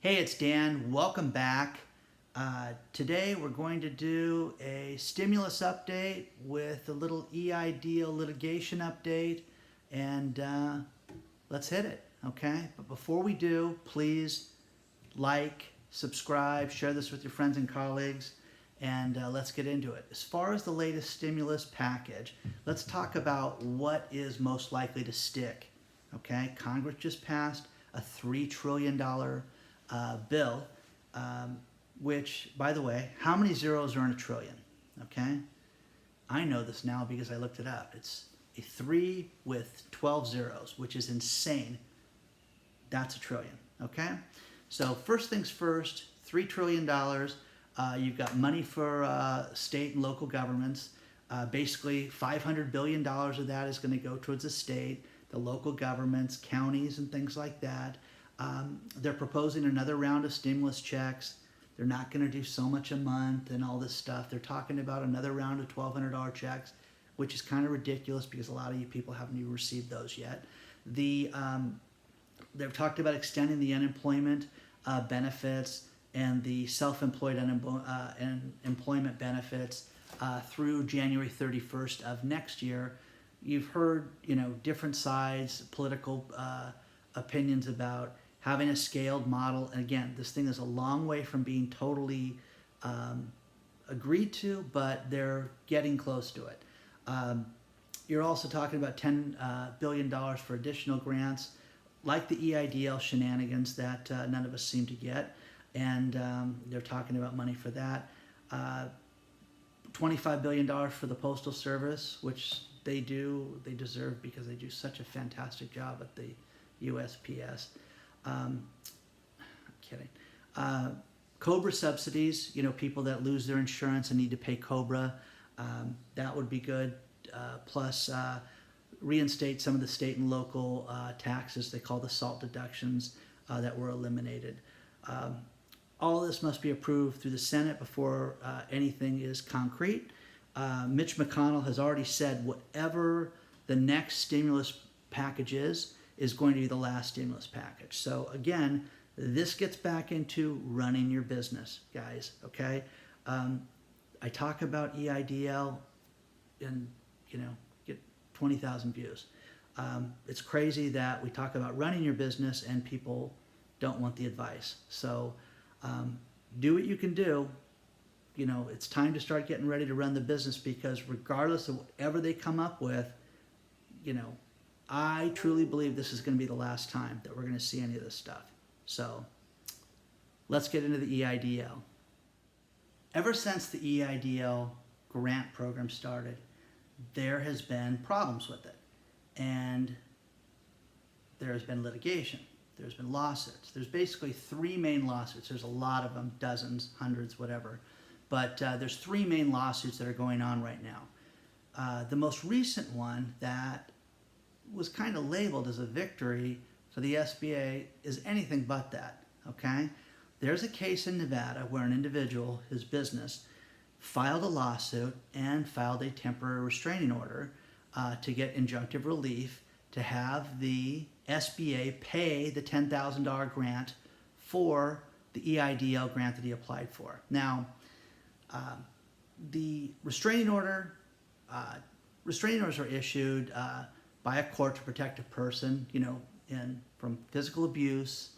Hey, it's Dan. Welcome back. Today we're going to do a stimulus update with a little EIDL litigation update, and let's hit it, okay? But before we do, please like, subscribe, share this with your friends and colleagues, and let's get into it. As far as the latest stimulus package, let's talk about what is most likely to stick, okay? Congress just passed a $3 trillion bill, which, by the way, how many zeros are in a trillion? Okay, I know this now because I looked it up. It's a 3 with 12 zeros, which is insane. That's a trillion. Okay, so first things first, $3 trillion. You've got money for state and local governments. Basically, $500 billion of that is going to go towards the state, the local governments, counties, and things like that. They're proposing another round of stimulus checks. They're not going to do so much a month and all this stuff. They're talking about another round of $1,200 checks, which is kind of ridiculous because a lot of you people haven't even received those yet. They've talked about extending the unemployment benefits and the self-employed employment benefits through January 31st of next year. You've heard, different sides, political opinions about having a scaled model. And again, this thing is a long way from being totally agreed to, but they're getting close to it. You're also talking about $10 billion for additional grants, like the EIDL shenanigans that none of us seem to get. And they're talking about money for that. $25 billion for the Postal Service, which they deserve because they do such a fantastic job at the USPS. I'm kidding. COBRA subsidies, people that lose their insurance and need to pay COBRA, that would be good. Plus, reinstate some of the state and local taxes they call the SALT deductions that were eliminated. All this must be approved through the Senate before anything is concrete. Mitch McConnell has already said whatever the next stimulus package is going to be the last stimulus package. So again, this gets back into running your business, guys, okay? I talk about EIDL and, get 20,000 views. It's crazy that we talk about running your business and people don't want the advice. So do what you can do. It's time to start getting ready to run the business, because regardless of whatever they come up with, I truly believe this is going to be the last time that we're going to see any of this stuff. So let's get into the EIDL. Ever since the EIDL grant program started, there has been problems with it. And there has been litigation. There's been lawsuits. There's basically three main lawsuits. There's a lot of them, dozens, hundreds, whatever. But there's three main lawsuits that are going on right now. The most recent one that was kind of labeled as a victory for the SBA is anything but that, okay? There's a case in Nevada where an individual, his business, filed a lawsuit and filed a temporary restraining order to get injunctive relief to have the SBA pay the $10,000 grant for the EIDL grant that he applied for. Now, the restraining orders are issued by a court to protect a person, from physical abuse,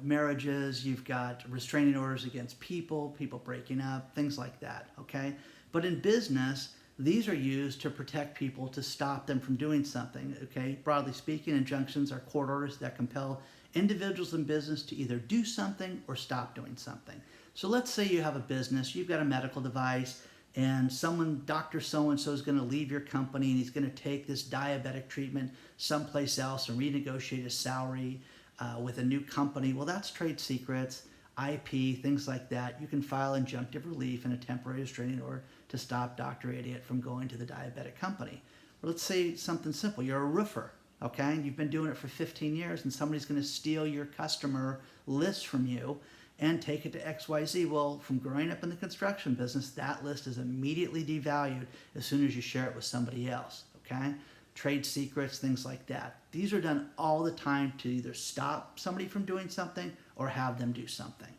marriages. You've got restraining orders against people breaking up, things like that, okay? But in business, these are used to protect people, to stop them from doing something, okay? Broadly speaking, injunctions are court orders that compel individuals in business to either do something or stop doing something. So let's say you have a business, you've got a medical device, and Dr. So-and-so is going to leave your company and he's going to take this diabetic treatment someplace else and renegotiate his salary with a new company. Well, that's trade secrets, IP, things like that. You can file injunctive relief and a temporary restraining order to stop Dr. Idiot from going to the diabetic company. Or let's say something simple. You're a roofer, okay? You've been doing it for 15 years and somebody's going to steal your customer list from you and take it to XYZ. Well, from growing up in the construction business, that list is immediately devalued as soon as you share it with somebody else, okay? trade secrets, things like that. These are done all the time to either stop somebody from doing something or have them do something.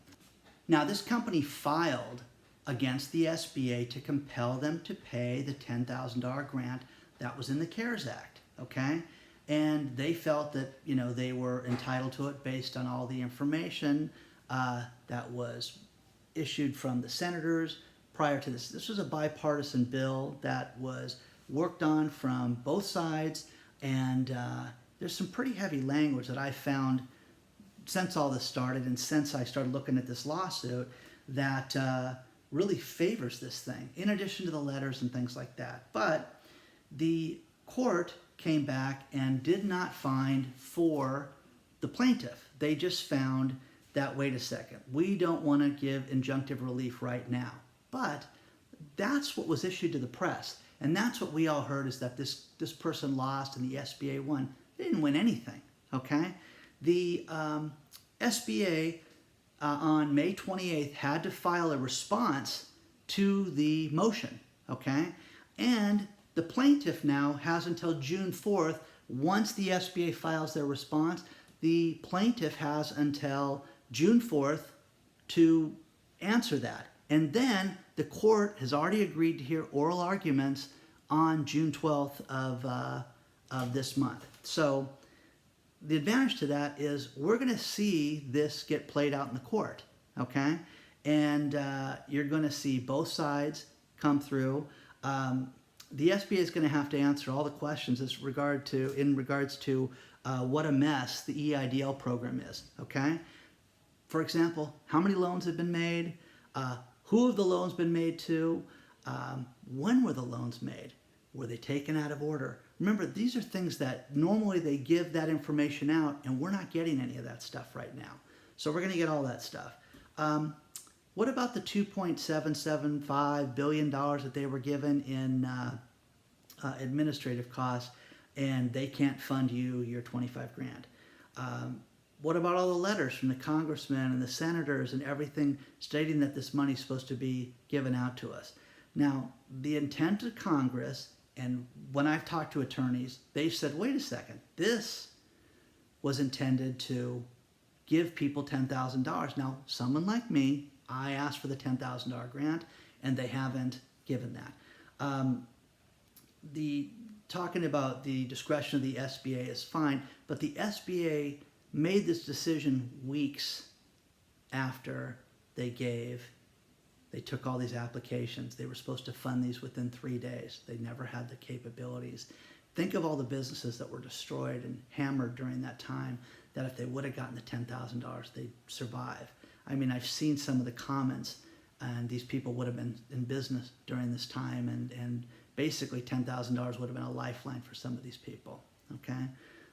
Now, this company filed against the SBA to compel them to pay the $10,000 grant that was in the CARES Act, okay? And they felt that, they were entitled to it based on all the information that was issued from the senators prior to this. This was a bipartisan bill that was worked on from both sides, and there's some pretty heavy language that I found since all this started and since I started looking at this lawsuit that really favors this thing, in addition to the letters and things like that. But the court came back and did not find for the plaintiff. They just found that, wait a second, we don't want to give injunctive relief right now. But that's what was issued to the press. And that's what we all heard, is that this person lost and the SBA won. They didn't win anything, okay? The SBA on May 28th had to file a response to the motion, okay? And the plaintiff now has until June 4th. Once the SBA files their response, the plaintiff has until June 4th to answer that. And then the court has already agreed to hear oral arguments on June 12th of this month. So the advantage to that is we're going to see this get played out in the court, okay? And you're going to see both sides come through. The SBA is going to have to answer all the questions in regards to what a mess the EIDL program is, okay? For example, how many loans have been made? Who have the loans been made to? When were the loans made? Were they taken out of order? Remember, these are things that normally they give that information out, and we're not getting any of that stuff right now. So we're going to get all that stuff. What about the $2.775 billion that they were given in administrative costs, and they can't fund you your 25 grand? What about all the letters from the congressmen and the senators and everything stating that this money is supposed to be given out to us? Now, the intent of Congress, and when I've talked to attorneys, they've said, wait a second, this was intended to give people $10,000. Now, someone like me, I asked for the $10,000 grant, and they haven't given that. Talking about the discretion of the SBA is fine, but the SBA made this decision weeks after they took all these applications. They were supposed to fund these within 3 days. They never had the capabilities. Think of all the businesses that were destroyed and hammered during that time, that if they would have gotten the $10,000, they'd survive. I mean, I've seen some of the comments, and these people would have been in business during this time, and basically $10,000 would have been a lifeline for some of these people, okay?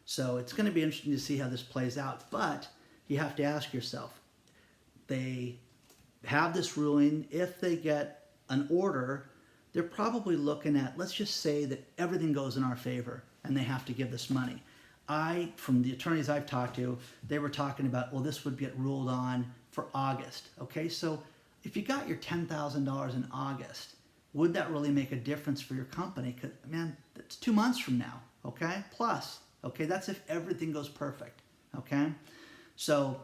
So it's going to be interesting to see how this plays out, but you have to ask yourself, they have this ruling. If they get an order, they're probably looking at, let's just say that everything goes in our favor and they have to give this money. From the attorneys I've talked to, they were talking about, well, this would get ruled on for August, okay? So if you got your $10,000 in August, would that really make a difference for your company? Because, man, that's 2 months from now, okay? Plus, okay, that's if everything goes perfect, okay? So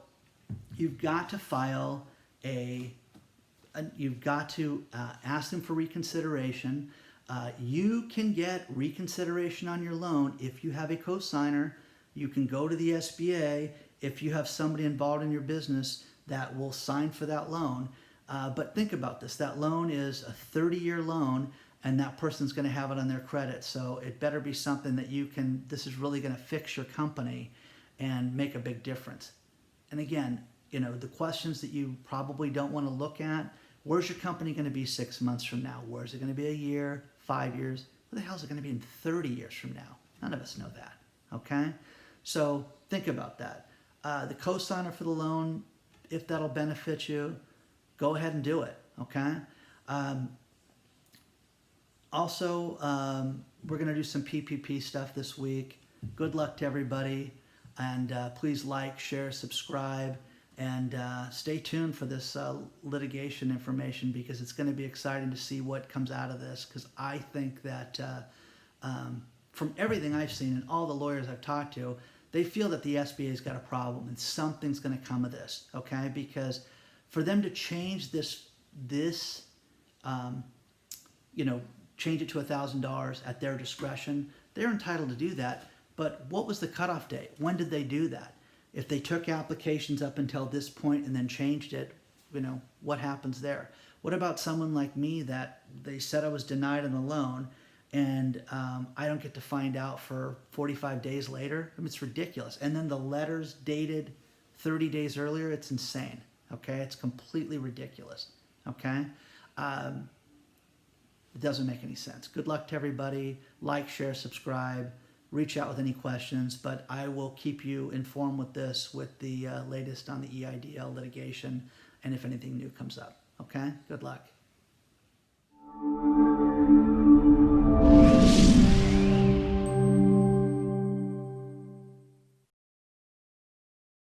you've got to file you've got to ask them for reconsideration. You can get reconsideration on your loan if you have a cosigner. You can go to the SBA if you have somebody involved in your business that will sign for that loan. But think about this. That loan is a 30-year loan, and that person's going to have it on their credit. So it better be something that this is really going to fix your company and make a big difference. And again, the questions that you probably don't want to look at, where's your company going to be 6 months from now? Where's it going to be a year, 5 years? Where the hell is it going to be in 30 years from now? None of us know that, okay? So think about that. The cosigner for the loan, if that'll benefit you, go ahead and do it, okay? Also, we're going to do some PPP stuff this week. Good luck to everybody, and please like, share, subscribe, and stay tuned for this litigation information, because it's going to be exciting to see what comes out of this, because I think that from everything I've seen and all the lawyers I've talked to, they feel that the SBA's got a problem and something's going to come of this, okay? Because for them to change this change it to $1,000 at their discretion, they're entitled to do that. But what was the cutoff date? When did they do that? If they took applications up until this point and then changed it, what happens there? What about someone like me that they said I was denied on the loan and I don't get to find out for 45 days later? I mean, it's ridiculous. And then the letters dated 30 days earlier, it's insane, okay? It's completely ridiculous, okay? It doesn't make any sense. Good luck to everybody. Like, share, subscribe. Reach out with any questions, but I will keep you informed with the latest on the EIDL litigation and if anything new comes up. Okay? Good luck.